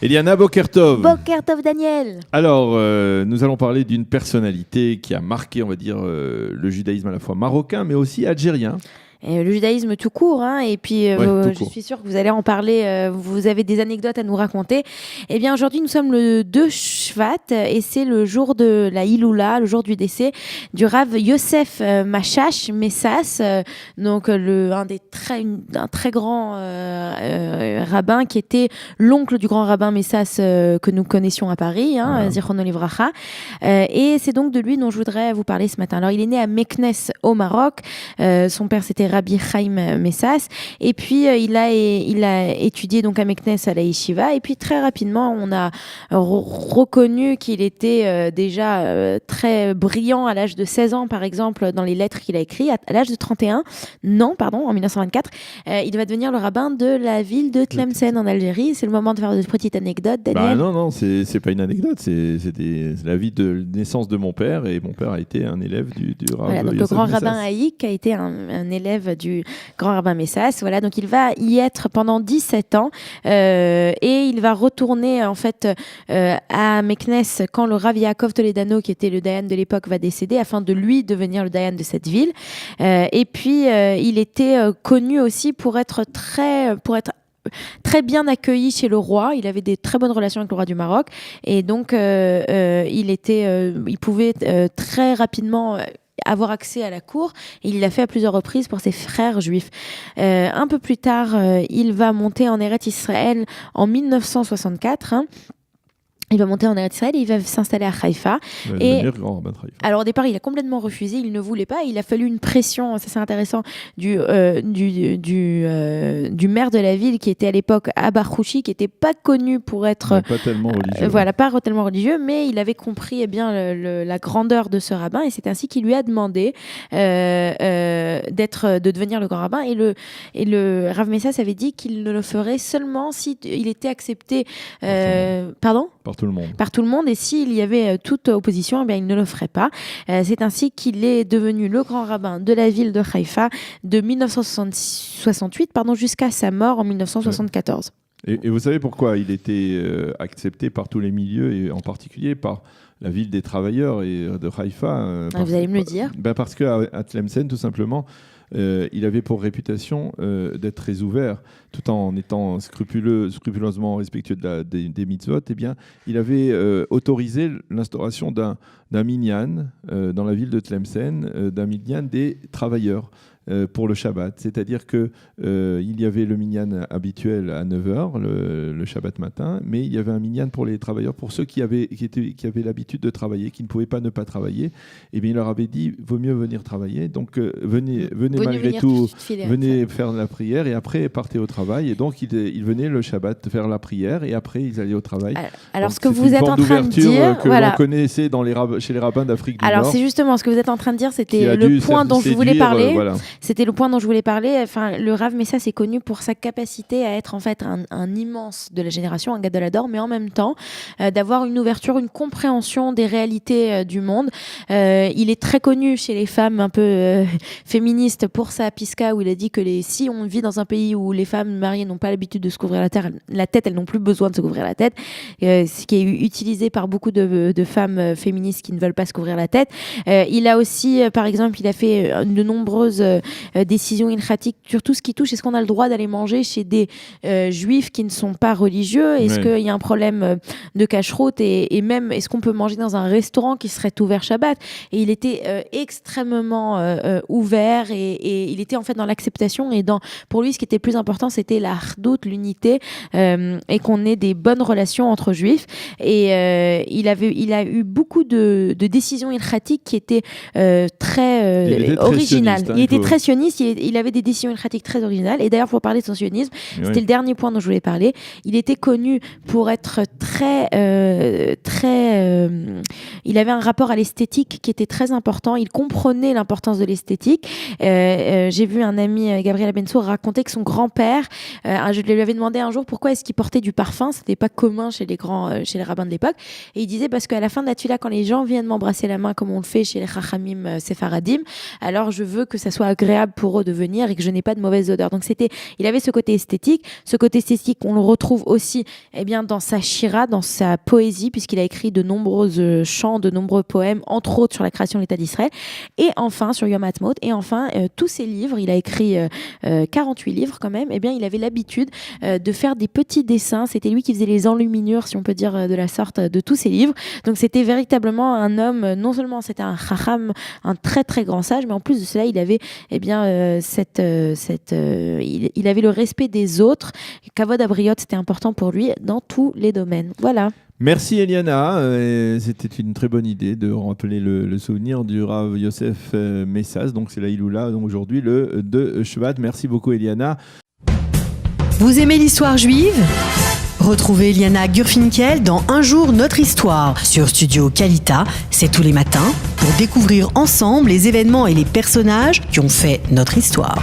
Eliana Bokertov. Bokertov Daniel. Alors, nous allons parler d'une personnalité qui a marqué, on va dire, le judaïsme à la fois marocain, mais aussi algérien. Et le judaïsme tout court, hein, et puis je court. suis sûre que vous allez en parler, vous avez des anecdotes à nous raconter. Eh bien aujourd'hui nous sommes le 2 Shvat et c'est le jour de la Iloula, le jour du décès du Rav Yosef Machash Messas, donc un très grand rabbin qui était l'oncle du grand rabbin Messas que nous connaissions à Paris, Zichrono Livracha, et c'est donc de lui dont je voudrais vous parler ce matin. Alors il est né à Meknes au Maroc, son père c'était Rabbi Chaim Messas, et puis il a étudié donc à Meknes à la Yeshiva, et puis très rapidement on a reconnu qu'il était déjà très brillant à l'âge de 16 ans par exemple dans les lettres qu'il a écrites. À l'âge de 31, en 1924, il va devenir le rabbin de la ville de Tlemcen en Algérie. C'est le moment de faire une petite anecdote, Daniel. Non, c'est pas une anecdote, c'est la vie de naissance de mon père, et mon père a été un élève du Rav voilà, donc Yosef le grand Messas. rabbin Haïk a été un élève du grand rabbin Messas. Voilà, donc il va y être pendant 17 ans et il va retourner en fait à Meknes quand le Rav Yaakov Toledano, qui était le dayan de l'époque, va décéder, afin de lui devenir le dayan de cette ville. Et puis il était connu aussi pour être très bien accueilli chez le roi. Il avait des très bonnes relations avec le roi du Maroc, et donc il pouvait très rapidement avoir accès à la cour, et il l'a fait à plusieurs reprises pour ses frères juifs. Un peu plus tard, il va monter en Eretz Israël en 1964. Il va monter en Eretz Israël et il va s'installer à Haïfa. Alors au départ, il a complètement refusé, il ne voulait pas. Il a fallu une pression, ça c'est intéressant, du maire de la ville, qui était à l'époque Abba Khouchi, qui n'était pas connu pour être pas tellement religieux. Pas tellement religieux, mais il avait compris la grandeur de ce rabbin, et c'est ainsi qu'il lui a demandé de devenir le grand rabbin. Et le Rav Messas avait dit qu'il ne le ferait seulement si il était accepté. Par tout le monde. Par tout le monde, et s'il y avait toute opposition, eh bien, il ne le ferait pas. C'est ainsi qu'il est devenu le grand rabbin de la ville de Haïfa de 1968 jusqu'à sa mort en 1974. Et vous savez pourquoi il était accepté par tous les milieux, et en particulier par la ville des travailleurs et de Haïfa vous allez me le dire. Parce qu'à Tlemcen, tout simplement, il avait pour réputation d'être très ouvert, tout en étant scrupuleusement respectueux des mitzvot. Eh bien, il avait autorisé l'instauration d'un minyan dans la ville de Tlemcen, d'un minyan des travailleurs pour le Shabbat. C'est-à-dire qu'il y avait le minyan habituel à 9h, le Shabbat matin, mais il y avait un minyan pour les travailleurs, pour ceux qui avaient l'habitude de travailler, qui ne pouvaient pas ne pas travailler. Et bien, il leur avait dit, vaut mieux venir travailler, donc venez malgré tout, venez faire la prière, et après partez au travail. Et donc ils venaient le Shabbat faire la prière, et après ils allaient au travail. Alors donc, ce que vous êtes en train de dire, que l'on connaissait chez les rabbins d'Afrique du Nord. Alors c'est justement ce que vous êtes en train de dire, c'était le point dont je voulais parler. C'était le point dont je voulais parler. Enfin, le Rav Messas est connu pour sa capacité à être en fait un immense de la génération, un Gadolador, mais en même temps d'avoir une ouverture, une compréhension des réalités du monde. Il est très connu chez les femmes un peu féministes pour sa piska, où il a dit que si on vit dans un pays où les femmes mariées n'ont pas l'habitude de se couvrir la tête, elles n'ont plus besoin de se couvrir la tête, ce qui est utilisé par beaucoup de femmes féministes qui ne veulent pas se couvrir la tête. Il a aussi, par exemple, il a fait de nombreuses décisions ilchatiques sur tout ce qui touche. Est-ce qu'on a le droit d'aller manger chez des juifs qui ne sont pas religieux? Est-ce qu'il y a un problème de cacheroute, et même est-ce qu'on peut manger dans un restaurant qui serait ouvert Shabbat? Et il était extrêmement ouvert, et il était en fait dans l'acceptation, et pour lui ce qui était le plus important, c'était la hardout, l'unité, et qu'on ait des bonnes relations entre juifs. Et il a eu beaucoup de décisions ilchatiques qui étaient très originales. Il était très sioniste, il avait des décisions ilchatiques très originales. Et d'ailleurs, pour parler de son sionisme, c'était le dernier point dont je voulais parler. Il était connu pour être il avait un rapport à l'esthétique qui était très important. Il comprenait l'importance de l'esthétique. J'ai vu un ami, Gabriel Abensour, raconter que son grand-père, je lui avais demandé un jour pourquoi est-ce qu'il portait du parfum. C'était pas commun chez les rabbins de l'époque. Et il disait parce qu'à la fin de la tefila, quand les gens viennent m'embrasser la main comme on le fait chez les chachamim séfaradim, alors je veux que ça soit agréable pour eux de venir et que je n'ai pas de mauvaise odeur. Donc il avait ce côté esthétique. Ce côté esthétique, on le retrouve aussi dans sa shira, dans sa poésie, puisqu'il a écrit de nombreuses chants, de nombreux poèmes, entre autres sur la création de l'État d'Israël, et enfin sur Yom Ha'atzmaut, et enfin tous ses livres. Il a écrit 48 livres quand même. Il avait l'habitude de faire des petits dessins. C'était lui qui faisait les enluminures, si on peut dire de la sorte, de tous ses livres. Donc c'était véritablement un homme, non seulement c'était un chacham, un très très grand sage, mais en plus de cela, il avait il avait le respect des autres. Kavod Abriot, c'était important pour lui dans tous les domaines. Voilà. Merci Eliana, c'était une très bonne idée de rappeler le souvenir du Rav Yosef Messas, donc c'est la Iloula, donc aujourd'hui le 2 Shvat. Merci beaucoup Eliana. Vous aimez l'histoire juive ? Retrouvez Eliana Gurfinkel dans Un jour notre histoire sur Studio Kalita, c'est tous les matins, pour découvrir ensemble les événements et les personnages qui ont fait notre histoire.